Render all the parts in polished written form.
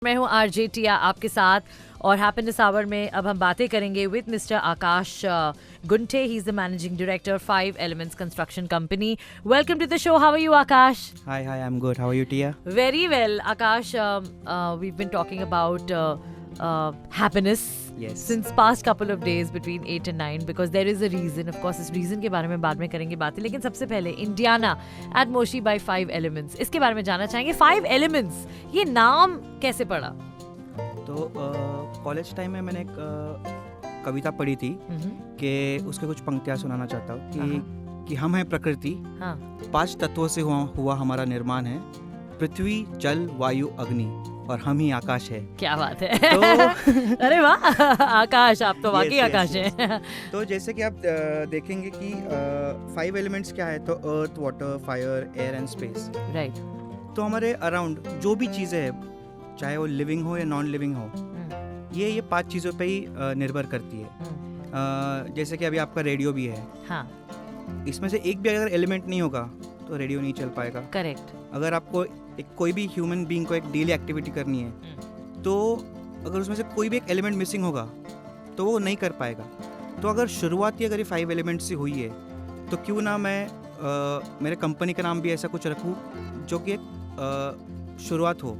मैं हूँ आरजे टिया आपके साथ और हैप्पीनेस आवर में अब हम बातें करेंगे with Mister Akash Gunte. He is the managing director 5 Elements construction company. Welcome to the show. How are you Akash? Hi, I'm good. How are you, Tia? Very well, Akash. We've been talking about happiness Yes. since past couple of days between 8 and 9 because there is a reason. Of course, इस reason के बारे में बाद में करेंगे बातें, लेकिन सबसे पहले Indiana at Moshi by 5 Elements, इसके बारे में जानना चाहेंगे. 5 Elements, ये नाम कैसे पड़ा? तो कॉलेज टाइम में मैंने एक कविता पढ़ी थी कि उसके कुछ पंक्तियाँ सुनाना चाहता हूँ कि हम हैं प्रकृति, हाँ 5 तत्वों से हुआ हमारा निर्माण है, पृथ्वी, जल, वायु, अग्नि, और हम ही आकाश है. क्या बात है. तो अरे वाह आकाश, आप तो वाकई Yes, आकाश yes, हैं. तो जैसे कि आप देखेंगे कि 5 एलिमेंट्स क्या है, तो earth, water, fire, air and space. Right. तो हमारे अराउंड जो भी चीज़ें हैं, चाहे वो लिविंग हो या नॉन लिविंग हो, ये 5 चीज़ों पे ही निर्भर करती है. जैसे कि अभी आपका रेडियो भी है, हाँ इसमें से एक भी अगर एलिमेंट नहीं होगा तो रेडियो नहीं चल पाएगा. करेक्ट. अगर आपको कोई भी ह्यूमन बीइंग को एक डेली एक्टिविटी करनी है, तो अगर उसमें से कोई भी एक एलिमेंट मिसिंग होगा तो वो नहीं कर पाएगा. तो अगर शुरुआत ही अगर ये 5 एलिमेंट से हुई है, तो क्यों ना मैं मेरे कंपनी का नाम भी ऐसा कुछ रखूँ जो कि एक शुरुआत हो.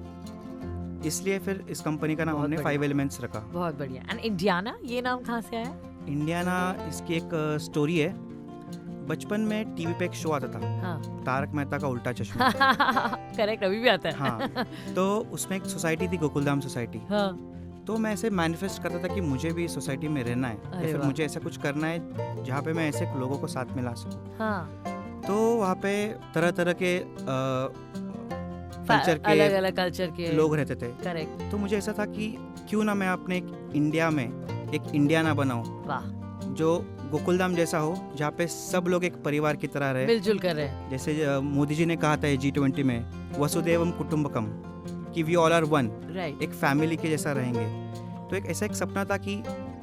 इसलिए फिर इस कंपनी का नाम बहुत हमने बढ़िया. 5 एलिमेंट्स रखा. बहुत बढ़िया. एंड इंडियाना, ये नाम कहाँ से आया? इंडियाना, इसकी एक स्टोरी है. बचपन में टीवी पे एक शो आता था, हाँ तारक मेहता का उल्टा चश्मा. करेक्ट, अभी भी आता है. हाँ, तो उसमें एक सोसाइटी थी, गोकुलधाम सोसाइटी. हाँ तो मैं ऐसे मैनिफेस्ट करता था कि मुझे भी इस सोसाइटी में रहना है, अरे या फिर वाह. मुझे ऐसा कुछ करना है जहाँ पे मैं ऐसे लोगों को साथ में ला सकूँ. हाँ. तो वहाँ पे तरह तरह के कल्चर अलग के अलग कल्चर के लोग रहते थे. करेक्ट. तो मुझे ऐसा था कि क्यों ना मैं अपने इंडिया में एक इंडियाना बनाऊँ, वाह, जो गोकुलधाम जैसा हो, जहाँ पे सब लोग एक परिवार की तरह रहे. मिलजुल कर रहे हैं. जैसे मोदी जी ने कहा था G20 में, वसुदेवम कुटुंबकम, कि we all are one, right. एक फैमिली के जैसा रहेंगे. तो एक ऐसा एक सपना था कि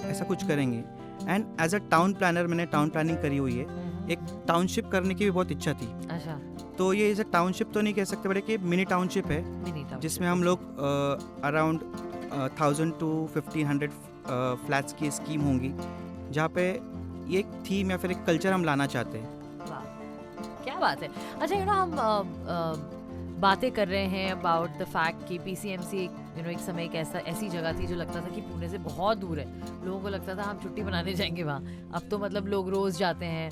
ऐसा कुछ करेंगे. And as a town planner मैंने टाउन प्लानिंग करी हुई है. एक टाउनशिप करने की भी बहुत इच्छा थी. अच्छा, तो ये ऐसा टाउनशिप तो नहीं कह सकते, बट एक मिनी टाउनशिप है मिनी टाउन. जिसमें हम लोग अराउंड 1000 to 1500 फ्लैट्स की स्कीम होंगी, जहाँ पे ये एक थीम या फिर एक कल्चर हम लाना चाहते हैं. वाह, क्या बात है. अच्छा, हम बातें कर रहे हैं अबाउट द फैक्ट कि पीसीएमसी एक समय एक ऐसी जगह थी जो लगता था कि पुणे से बहुत दूर है. लोगों को लगता था हम छुट्टी मनाने जाएंगे वहाँ. अब तो मतलब लोग रोज जाते हैं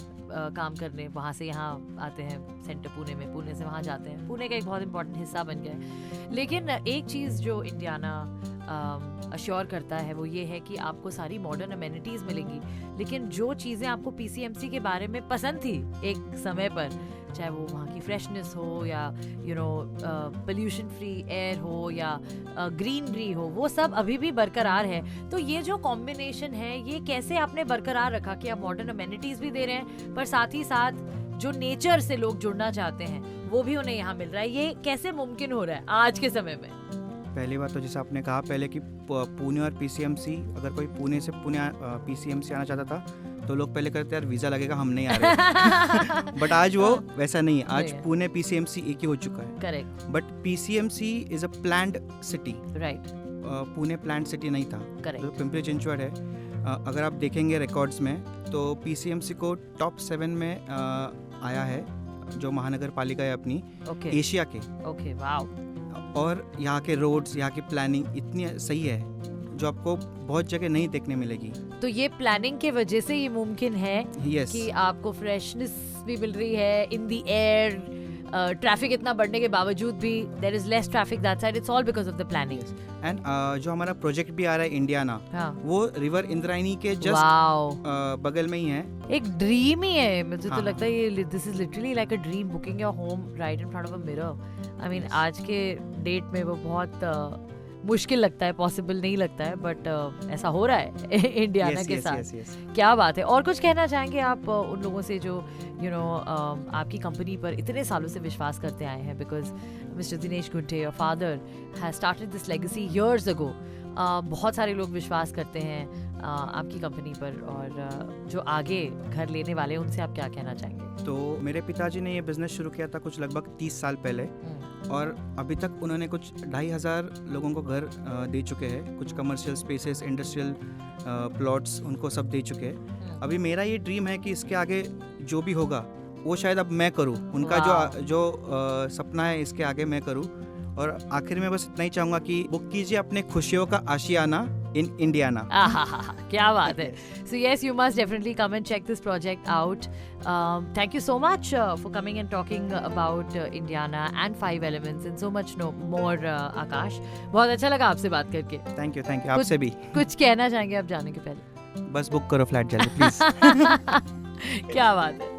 काम करने, वहाँ से यहाँ आते हैं सेंटर पुणे में, पुणे से वहाँ जाते हैं. पुणे का एक बहुत इंपॉर्टेंट हिस्सा बन गया है. लेकिन एक चीज़ जो इंडियाना अश्योर करता है वो ये है कि आपको सारी मॉडर्न अमेनिटीज़ मिलेंगी, लेकिन जो चीज़ें आपको पीसीएमसी के बारे में पसंद थी एक समय पर, चाहे वो वहाँ की फ्रेशनेस हो या पोल्यूशन फ्री एयर हो या ग्रीनरी हो, वो सब अभी भी बरकरार है. तो ये जो कॉम्बिनेशन है, ये कैसे आपने बरकरार रखा कि आप मॉडर्न अमेनिटीज़ भी दे रहे हैं पर साथ ही साथ जो नेचर से लोग जुड़ना चाहते हैं वो भी उन्हें यहाँ मिल रहा है? ये कैसे मुमकिन हो रहा है आज के समय में? पहली बात तो जैसे आपने कहा पहले कि पुणे और पीसीएमसी, अगर कोई पुणे से पीसीएमसी आना चाहता था तो लोग पहले करते यार वीज़ा लगेगा, हम नहीं आ रहे. बट आज वो वैसा नहीं है. आज नहीं है. पुणे पीसीएमसी एक ही हो चुका है. Correct. But PCMC is a planned city. Right. Pune planned city नहीं था. करेक्ट. तो पिंपरी चिंचवड है. अगर आप देखेंगे रिकॉर्ड्स में तो पीसीएमसी को टॉप 7 में आया है, जो महानगर पालिका है अपनी ओके. एशिया के. ओके. वाओ. और यहाँ के रोड्स, यहाँ की प्लानिंग इतनी सही है जो आपको बहुत जगह नहीं देखने मिलेगी. तो ये प्लानिंग के वजह से ये मुमकिन है यस. कि आपको फ्रेशनेस भी मिल रही है इन द एयर. ट्रैफिक इतना बढ़ने के बावजूद भी there is less traffic that side. It's all because of the planning. And जो हमारा प्रोजेक्ट भी आ रहा है इंडियाना, हाँ. वो रिवर इंद्रायणी के जस्ट वाओ, बगल में ही है. एक ड्रीम ही है. मुझे तो हाँ. लगता है ये this is literally like a dream, booking your home right in front of a mirror. I mean आज के डेट में वो बहुत मुश्किल लगता है, पॉसिबल नहीं लगता है, बट ऐसा हो रहा है इंडियाना Yes, के yes, साथ. yes, yes. क्या बात है. और कुछ कहना चाहेंगे आप उन लोगों से जो आपकी कंपनी पर इतने सालों से विश्वास करते आए हैं? Because Mister Dinesh Gunte, your father, has started this legacy years ago. बहुत सारे लोग विश्वास करते हैं आपकी कंपनी पर, और जो आगे घर लेने वाले हैं उनसे आप क्या कहना चाहेंगे? तो मेरे पिताजी ने ये बिज़नेस शुरू किया था कुछ लगभग 30 साल पहले, और अभी तक उन्होंने कुछ 2,500 लोगों को घर दे चुके हैं। कुछ कमर्शियल स्पेसेस, इंडस्ट्रियल प्लॉट्स उनको सब दे चुके हैं। अभी मेरा ये ड्रीम है कि इसके आगे जो भी होगा वो शायद अब मैं करूँ। उनका जो सपना है इसके आगे मैं करूँ। और आखिर में बस इतना ही चाहूँगा कि बुक कीजिए अपने खुशियों का आशियाना इन इंडियाना। क्या बात है। So yes, you must definitely come and check this project out. Thank you so much for coming and talking about Indiana and 5 Elements and so much more, आकाश। बहुत अच्छा लगा आपसे बात करके। थैंक यू आपसे भी। कुछ कहना चाहेंगे आप जाने के पहले? बस बुक करो फ्लैट जल्दी प्लीज। क्या बात है।